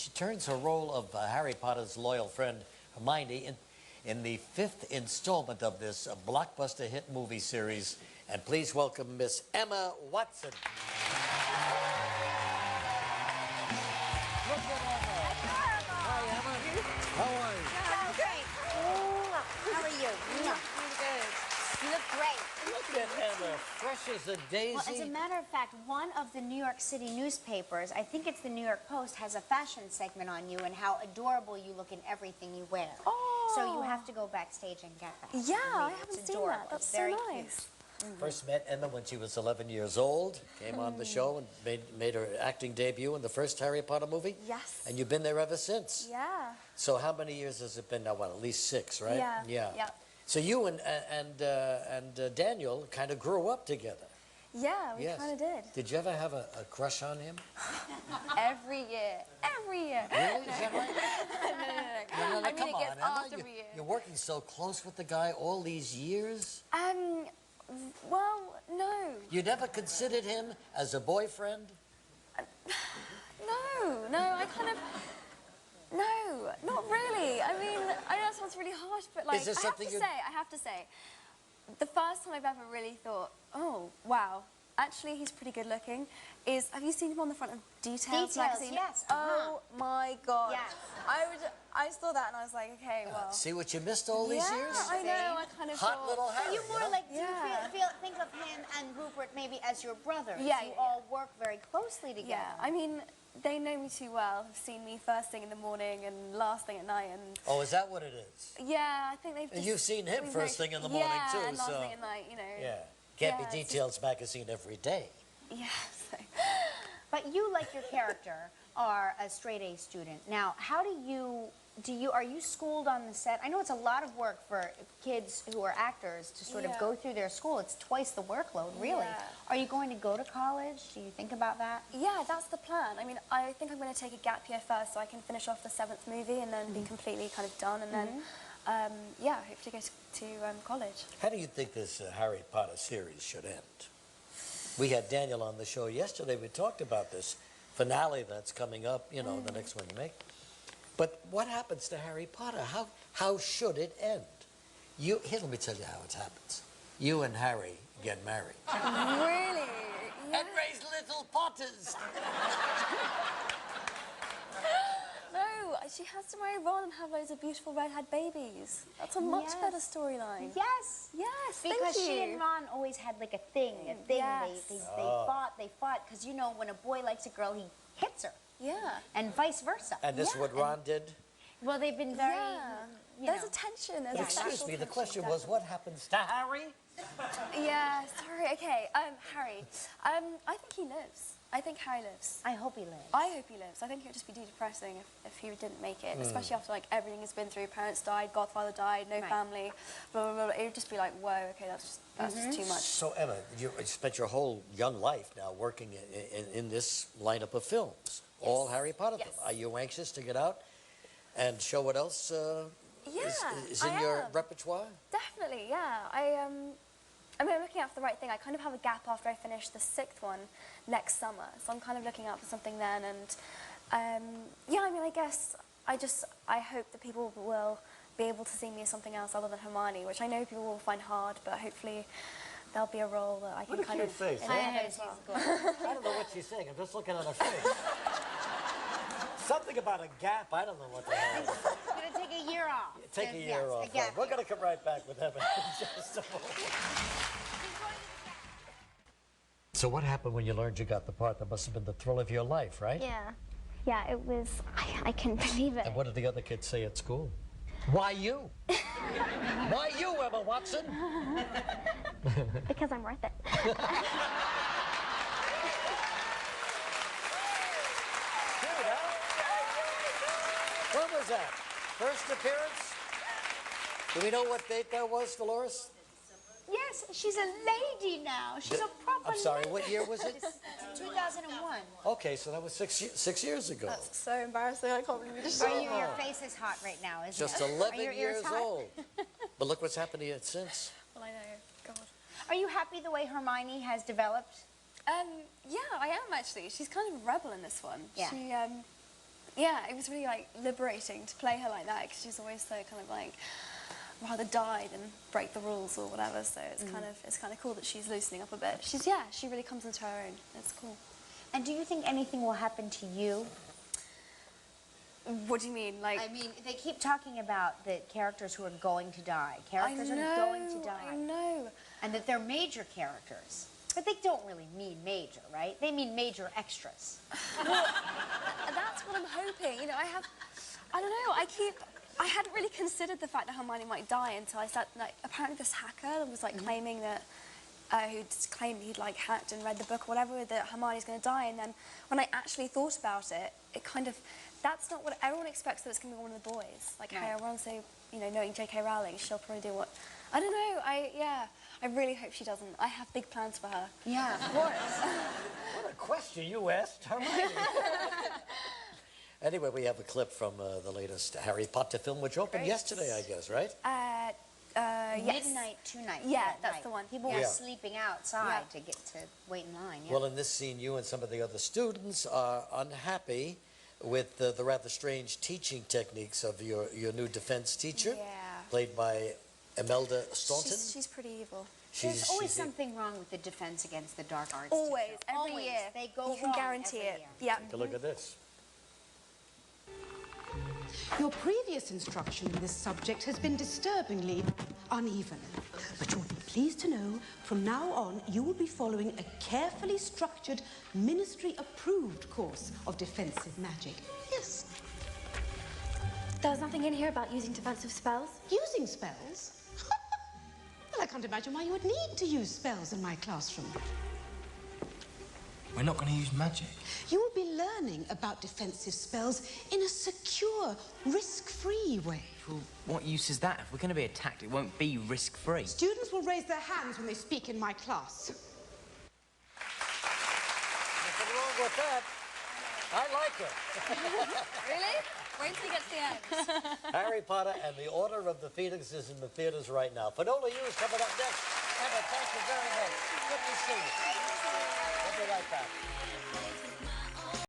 she turns her role of Harry Potter's loyal friend Hermione in the 5th installment of this blockbuster hit movie series. And please welcome Miss Emma Watson. Look at Emma. Hi, Emma. How are you? I'm great. How are you? I'm good. You look great. Look at Emma, fresh as a daisy. Well, as a matter of fact, one of the New York City newspapers, I think it's the New York Post, has a fashion segment on you and how adorable you look in everything you wear. Oh. So you have to go backstage and get that. Yeah, I haven't seen that. That's it's very so nice. cute. First met Emma when she was 11 years old, came on the show and made her acting debut in the first Harry Potter movie. Yes. And you've been there ever since. Yeah. So how many years has it been now? What, at least 6, right? Yeah. Yeah. Yeah. So you and Daniel kind of grew up together. Yeah, we Yes. kind of did. Did you ever have a crush on him? Every year. Every year. Really? Is that right? No. No, I mean, come it on, gets Emma. after every year. You're working so close with the guy all these years. Well, no. You never considered him as a boyfriend? No, I kind of... No, not really. I mean, I know that sounds really harsh, but like, Is there something I have to say, the first time I've ever really thought, oh, wow, actually he's pretty good looking, is, have you seen him on the front of Details magazine? Yes. Oh my God. Yes. I saw that and I was like, okay, well. See what you missed all these years? Yeah, I know, I kind of Hot thought, little Harry. Are you more know? like, do you think of him and Rupert maybe as your brothers? Yeah, You all work very closely together. yeah, I mean, they know me too well, have seen me first thing in the morning and last thing at night, and Oh, is that what it is? yeah, I think they've And just... you've seen him we've first known- thing in the morning yeah, too, and last so thing at night, you know. yeah, can't Yeah, be it's Details magazine every day. Yeah, so... But you, like your character, are a straight-A student. Now, how are you schooled on the set? I know it's a lot of work for kids who are actors to sort of Yeah. go through their school. It's twice the workload, really. Yeah. Are you going to go to college? Do you think about that? Yeah, that's the plan. I mean, I think I'm going to take a gap year first so I can finish off the 7th movie and then be completely kind of done and then, yeah, hopefully go to college. How do you think this Harry Potter series should end? We had Daniel on the show yesterday. We talked about this finale that's coming up, you know, the next one you make. But what happens to Harry Potter? How should it end? Here, let me tell you how it happens. You and Harry get married. Really? Yeah. And raise little Potters. No, she has to marry Ron and have loads of beautiful red-haired babies. That's a much Yes. better storyline. Yes. Yes, Because thank you. she and Ron always had like a thing. Yes. They fought, because you know when a boy likes a girl, he hits her, Yeah. and vice versa. And this is what Ron did? Well, they've been very, Yeah. you There's know. a tension. There's But a excuse sexual me, the tension, question was, what happens to Harry? definitely. Yeah, sorry, okay. Harry. I think he lives. I think Harry lives. I hope he lives. I hope he lives. I think it would just be too depressing if he didn't make it, especially after like everything he's been through. Parents died, godfather died, no family, blah, blah, blah. It would just be like, whoa, okay, that's just too much. So, Emma, you spent your whole young life now working in this lineup of films, all Harry Potter films. Are you anxious to get out and show what else is in your repertoire? Definitely, yeah. I mean, I'm looking out for the right thing. I kind of have a gap after I finish the 6th one next summer, so I'm kind of looking out for something then. And yeah, I mean, I guess I hope that people will be able to see me as something else other than Hermione, which I know people will find hard, but hopefully there'll be a role that I can What a kind cute of face, huh? inhabit as well. I don't know what she's saying. I'm just looking at her face. Something about a gap. I don't know what the hell. I'm going to take a year off. Take a year off. a gap We're year. going to come right back with Emma in just a moment. So what happened when you learned you got the part? That must have been the thrill of your life, right? Yeah. Yeah, it was, I couldn't believe it. And what did the other kids say at school? Why you? Why you, Emma Watson? Because I'm worth it. Cute, huh? When was that? First appearance? Do we know what date that was, Dolores? Yes, she's a lady now. She's a proper I'm sorry, lady. what year was it? 2001. Okay, so that was 6 years ago. That's so embarrassing. I can't believe you just Are said you, that. your face is hot right now, isn't Just it? Are 11 your ears years hot? old. But look what's happened to you since. Well, I know. God. Are you happy the way Hermione has developed? Yeah, I am actually. She's kind of a rebel in this one. Yeah. yeah, it was really like liberating to play her like that because she's always so kind of like rather die than break the rules or whatever. So it's kind of cool that she's loosening up a bit. She really comes into her own. It's cool. And do you think anything will happen to you? What do you mean? Like, I mean, they keep talking about the characters who are going to die. Characters are going to die. I know. And that they're major characters. But they don't really mean major, right? They mean major extras. Well, that's what I'm hoping. You know, I don't know, I hadn't really considered the fact that Hermione might die until I started, like, apparently this hacker was, like, claiming that, who'd claimed he'd, like, hacked and read the book or whatever, that Hermione's going to die. And then when I actually thought about it, it kind of, that's not what everyone expects, that it's going to be one of the boys. Like, Right. hey, everyone's so, you know, knowing J.K. Rowling, she'll probably do what, I don't know, I really hope she doesn't. I have big plans for her. Yeah, of course. What a question you asked, Hermione. Anyway, we have a clip from the latest Harry Potter film, which opened Great. yesterday, I guess, right? Yes. Midnight tonight. Yeah, that that's night. the one. People Yeah. were sleeping outside Yeah. to get to wait in line. Yeah. Well, in this scene, you and some of the other students are unhappy with the rather strange teaching techniques of your new defense teacher, Yeah. played by Imelda Staunton. She's pretty evil. There's always she's something wrong with the Defense Against the Dark Arts. Always, teacher. every Always. year. They go You can wrong guarantee every it. year. Yeah. Take a look at this. Your previous instruction in this subject has been disturbingly uneven. But you'll be pleased to know, from now on, you will be following a carefully structured, ministry-approved course of defensive magic. Yes. There was nothing in here about using defensive spells. Using spells? Well, I can't imagine why you would need to use spells in my classroom. We're not going to use magic. You will be learning about defensive spells in a secure, risk-free way. Well, what use is that? If we're going to be attacked, it won't be risk-free. Students will raise their hands when they speak in my class. Nothing wrong with that. I like her. Really? Wait till you get to the end. Harry Potter and the Order of the Phoenix is in the theaters right now. Finola U is coming up next. Emma, thank you very much. Good to see you. We'll be right back.